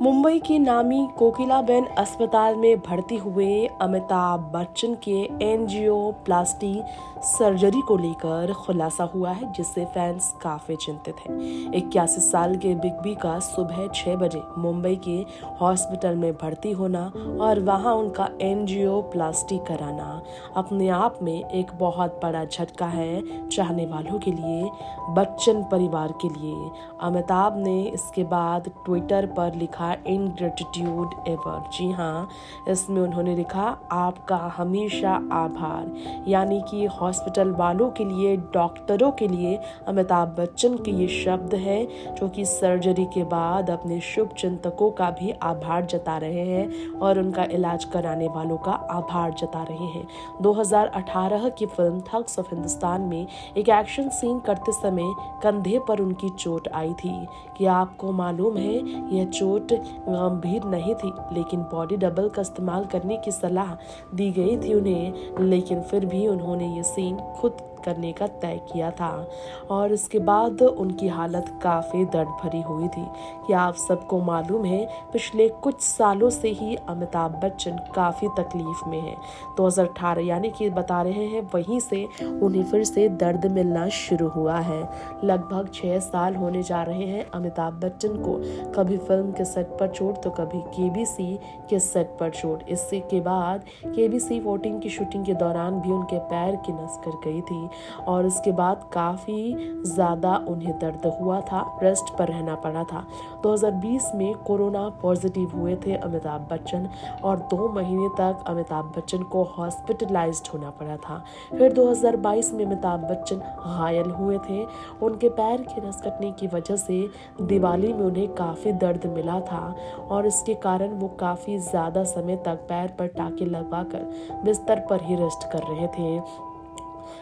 मुंबई की नामी कोकिलाबेन अस्पताल में भर्ती हुए अमिताभ बच्चन के एंजियोप्लास्टी सर्जरी को लेकर खुलासा हुआ है, जिससे फैंस काफी चिंतित हैं। 81 साल के बिग बी का सुबह 6 बजे मुंबई के हॉस्पिटल में भर्ती होना और वहां उनका एंजियोप्लास्टी कराना अपने आप में एक बहुत बड़ा झटका है चाहने वालों के लिए, बच्चन परिवार के लिए। अमिताभ ने इसके बाद ट्विटर पर लिखा इनग्रेटिट्यूड एवर। जी हाँ, इसमें उन्होंने लिखा आपका हमेशा आभार, यानी कि हॉस्पिटल वालों के लिए, डॉक्टरों के लिए अमिताभ बच्चन के ये शब्द है जो कि सर्जरी के बाद अपने शुभ चिंतकों का भी आभार जता रहे हैं और उनका इलाज कराने वालों का आभार जता रहे हैं। 2018 की फिल्म थग्स ऑफ हिंदुस्तान में एक एक्शन सीन करते समय कंधे पर उनकी चोट आई थी। कि आपको मालूम है, यह चोट गंभीर नहीं थी, लेकिन बॉडी डबल का इस्तेमाल करने की सलाह दी गई थी उन्हें, लेकिन फिर भी उन्होंने ये सीन खुद करने का तय किया था। और इसके बाद उनकी हालत काफ़ी दर्द भरी हुई थी। कि आप सबको मालूम है, पिछले कुछ सालों से ही अमिताभ बच्चन काफ़ी तकलीफ में हैं। 2018 यानी कि बता रहे हैं, वहीं से उन्हें फिर से दर्द मिलना शुरू हुआ है। लगभग 6 साल होने जा रहे हैं अमिताभ बच्चन को, कभी फिल्म के सेट पर चोट तो कभी केबीसी के सेट पर चोट। इससे के बाद केबीसी 14 की शूटिंग के दौरान भी उनके पैर की नस कट गई थी और इसके बाद काफ़ी ज़्यादा उन्हें दर्द हुआ था, रेस्ट पर रहना पड़ा था। 2020 में कोरोना पॉजिटिव हुए थे अमिताभ बच्चन और 2 महीने तक अमिताभ बच्चन को हॉस्पिटलाइज्ड होना पड़ा था। फिर 2022 में अमिताभ बच्चन घायल हुए थे। उनके पैर के नस कटने की वजह से दिवाली में उन्हें काफ़ी दर्द मिला था और इसके कारण वो काफ़ी ज़्यादा समय तक पैर पर टाके लगवाकर बिस्तर पर ही रेस्ट कर रहे थे।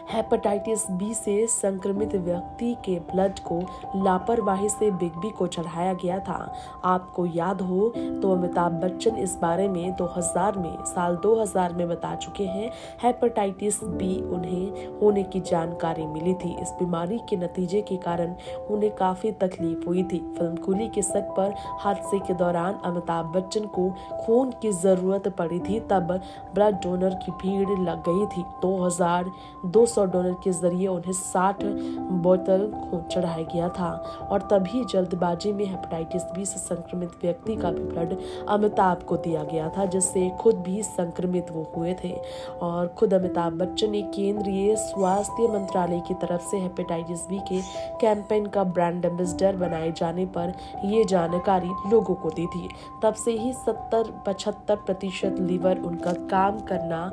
हेपेटाइटिस बी से संक्रमित व्यक्ति के ब्लड को लापरवाही से बिग बी को चढ़ाया गया था। आपको याद हो तो अमिताभ बच्चन इस बारे में साल 2000 में बता चुके हैं। हेपेटाइटिस बी उन्हें होने की जानकारी मिली थी। इस बीमारी के नतीजे के कारण उन्हें काफ़ी तकलीफ हुई थी। फिल्म कूली के सेट पर हादसे के दौरान अमिताभ बच्चन को खून की ज़रूरत पड़ी थी, तब ब्लड डोनर की भीड़ लग गई थी। 200 डोनर के जरिए उन्हें 60 बोतल खून चढ़ाया गया था और तभी जल्दबाजी में हेपेटाइटिस बी से संक्रमित व्यक्ति का भी ब्लड अमिताभ को दिया गया था, जिससे खुद भी संक्रमित वो हुए थे। और खुद अमिताभ बच्चन ने केंद्रीय स्वास्थ्य मंत्रालय की तरफ से हेपेटाइटिस बी के कैंपेन का ब्रांड एम्बेसडर बनाए जाने पर ये जानकारी लोगों को दी थी। तब से ही 70-75% लीवर उनका काम करना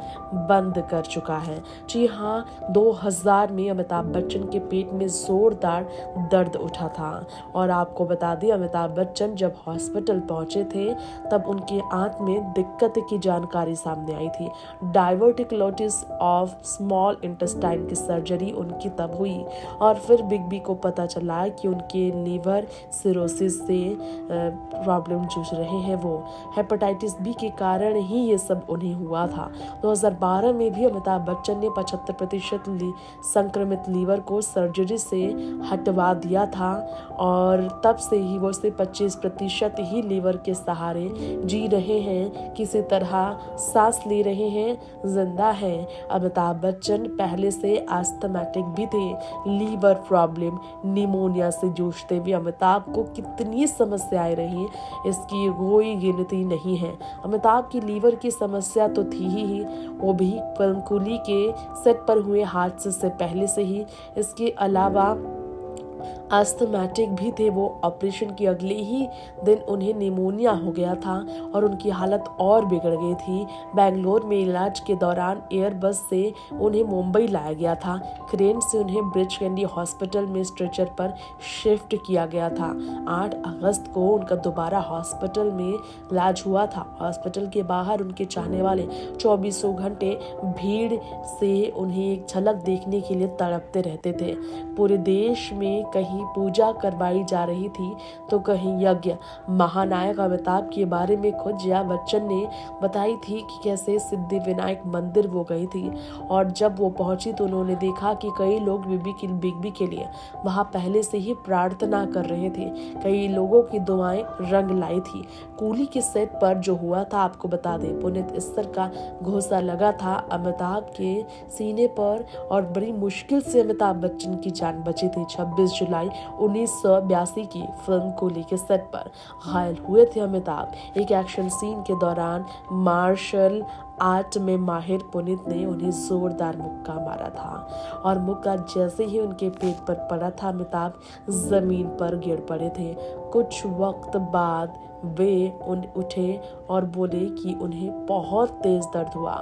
बंद कर चुका है। जी हाँ, 2000 में अमिताभ बच्चन के पेट में जोरदार दर्द उठा था और आपको बता दें, अमिताभ बच्चन जब हॉस्पिटल पहुंचे थे तब उनकी आंत में दिक्कत की जानकारी सामने आई थी। डाइवर्टिकुलोसिस ऑफ स्मॉल इंटेस्टाइन की सर्जरी उनकी तब हुई और फिर बिग बी को पता चला कि उनके लीवर सिरोसिस से प्रॉब्लम जूझ रहे हैं। वो हेपेटाइटिस बी के कारण ही ये सब उन्हें हुआ था। 2012 में भी अमिताभ बच्चन ने 75% संक्रमित लीवर को सर्जरी से हटवा दिया था और तब से ही वो सिर्फ 25% ही लीवर के सहारे जी रहे हैं, किसी तरह सांस ले रहे हैं, जिंदा हैं। अमिताभ बच्चन पहले से आस्थमेटिक भी थे। लीवर प्रॉब्लम, निमोनिया से जूझते हुए अमिताभ को कितनी समस्याएं रही, इसकी कोई गिनती नहीं है। अमिताभ की लीवर की समस्या तो थी ही, वो भी फिल्म कूली के सेट पर हुए हादसे से पहले से ही। इसके अलावा अस्थमैटिक भी थे वो। ऑपरेशन के अगले ही दिन उन्हें निमोनिया हो गया था और उनकी हालत और बिगड़ गई थी। बेंगलोर में इलाज के दौरान एयरबस से उन्हें मुंबई लाया गया था। क्रेन से उन्हें ब्रिच कैंडी हॉस्पिटल में स्ट्रेचर पर शिफ्ट किया गया था। 8 अगस्त को उनका दोबारा हॉस्पिटल में इलाज हुआ था। हॉस्पिटल के बाहर उनके चाहने वाले 24 घंटे भीड़ से उन्हें एक झलक देखने के लिए तड़पते रहते थे। पूरे देश में कहीं कहीं पूजा करवाई जा रही थी तो कहीं यज्ञ। महानायक अमिताभ के बारे में खुद जया बच्चन ने बताई थी कि कैसे सिद्धि विनायक मंदिर वो गई थी और जब वो पहुंची तो उन्होंने देखा कि कई लोग बिग बी के लिए वहां पहले से ही प्रार्थना कर रहे थे। कई लोगों की दुआएं रंग लाई थी। कूली के सेट पर जो हुआ था, आपको बता दें, पुनीत इस्तर का घोंसा लगा था अमिताभ के सीने पर और बड़ी मुश्किल से अमिताभ बच्चन की जान बची थी। 26 जुलाई 1982 की फिल्म कूली के सेट पर घायल हुए थे अमिताभ। एक एक्शन सीन के दौरान मार्शल आर्ट में माहिर पुनीत ने उन्हें जोरदार मुक्का मारा था और मुक्का जैसे ही उनके पेट पर पड़ा था, अमिताभ जमीन पर गिर पड़े थे। कुछ वक्त बाद वे उठे और बोले कि उन्हें बहुत तेज दर्द हुआ।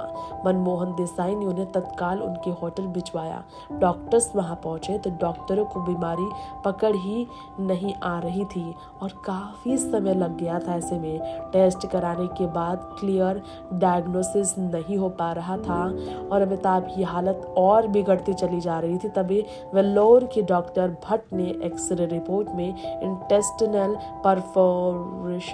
मनमोहन देसाई ने उन्हें तत्काल उनके होटल भिजवाया। डॉक्टर्स वहां पहुंचे तो डॉक्टरों को बीमारी पकड़ ही नहीं आ रही थी और काफी समय लग गया था। ऐसे में टेस्ट कराने के बाद क्लियर डायग्नोसिस नहीं हो पा रहा था और अमिताभ की हालत और बिगड़ती चली जा रही थी। तभी वेल्लोर के डॉक्टर भट्ट ने एक्सरे रिपोर्ट में इंटेस्टिनल परफोरेशन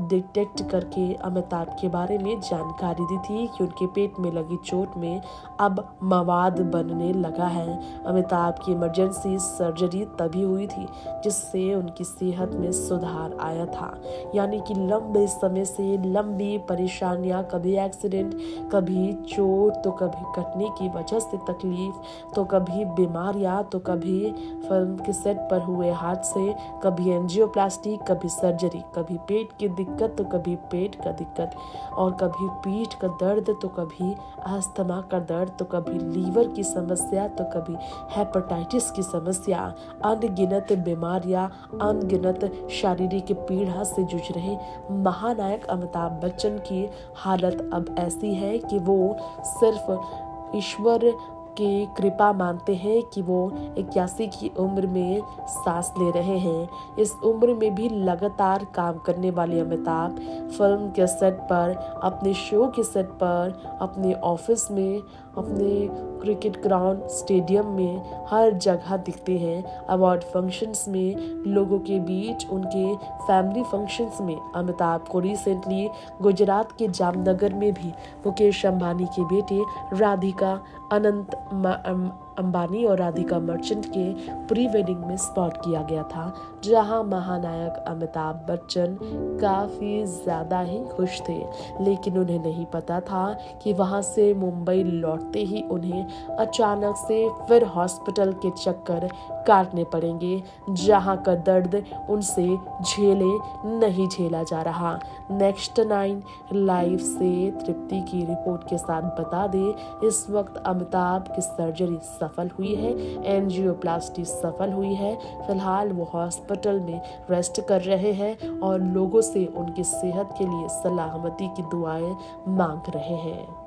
डिटेक्ट करके अमिताभ के बारे में जानकारी दी थी कि उनके पेट में लगी चोट में अब मवाद बनने लगा है। अमिताभ की इमरजेंसी सर्जरी तभी हुई थी जिससे उनकी सेहत में सुधार आया था। यानी कि लंबे समय से लंबी परेशानियां, कभी एक्सीडेंट, कभी चोट, तो कभी कटने की वजह से तकलीफ, तो कभी बीमारियां, तो कभी फिल्म के सेट पर हुए हादसे, कभी एंजियोप्लास्टी, कभी सर्जरी, कभी पेट की दिक्कत, तो कभी पेट का दिक्कत, और कभी पीठ का दर्द, तो कभी अस्थमा का दर्द, तो कभी लीवर की समस्या, तो कभी हेपेटाइटिस की समस्या। अनगिनत बीमारियां, अनगिनत शारीरिक पीड़ा से जूझ रहे महानायक अमिताभ बच्चन की हालत अब ऐसी है कि वो सिर्फ ईश्वर की कृपा मानते हैं कि वो 81 की उम्र में सांस ले रहे हैं। इस उम्र में भी लगातार काम करने वाले अमिताभ फिल्म के सेट पर, अपने शो के सेट पर, अपने ऑफिस में, अपने क्रिकेट ग्राउंड, स्टेडियम में, हर जगह दिखते हैं। अवार्ड फंक्शंस में, लोगों के बीच, उनके फैमिली फंक्शंस में। अमिताभ को रिसेंटली गुजरात के जामनगर में भी मुकेश अंबानी के बेटे राधिका अनंत अंबानी और राधिका मर्चेंट के प्री वेडिंग में स्पॉट किया गया था, जहां महानायक अमिताभ बच्चन काफी ज्यादा ही खुश थे। लेकिन उन्हें नहीं पता था कि वहां से मुंबई लौटते ही उन्हें अचानक से फिर हॉस्पिटल के चक्कर काटने पड़ेंगे, जहां का दर्द उनसे नहीं झेला जा रहा। नेक्स्ट 9 लाइव से तृप्ति की रिपोर्ट के साथ बता दे, इस वक्त अमिताभ की सर्जरी सफल हुई है, एंजियोप्लास्टी सफल हुई है। फिलहाल वो हॉस्पिटल में रेस्ट कर रहे हैं और लोगों से उनकी सेहत के लिए सलामती की दुआएं मांग रहे हैं।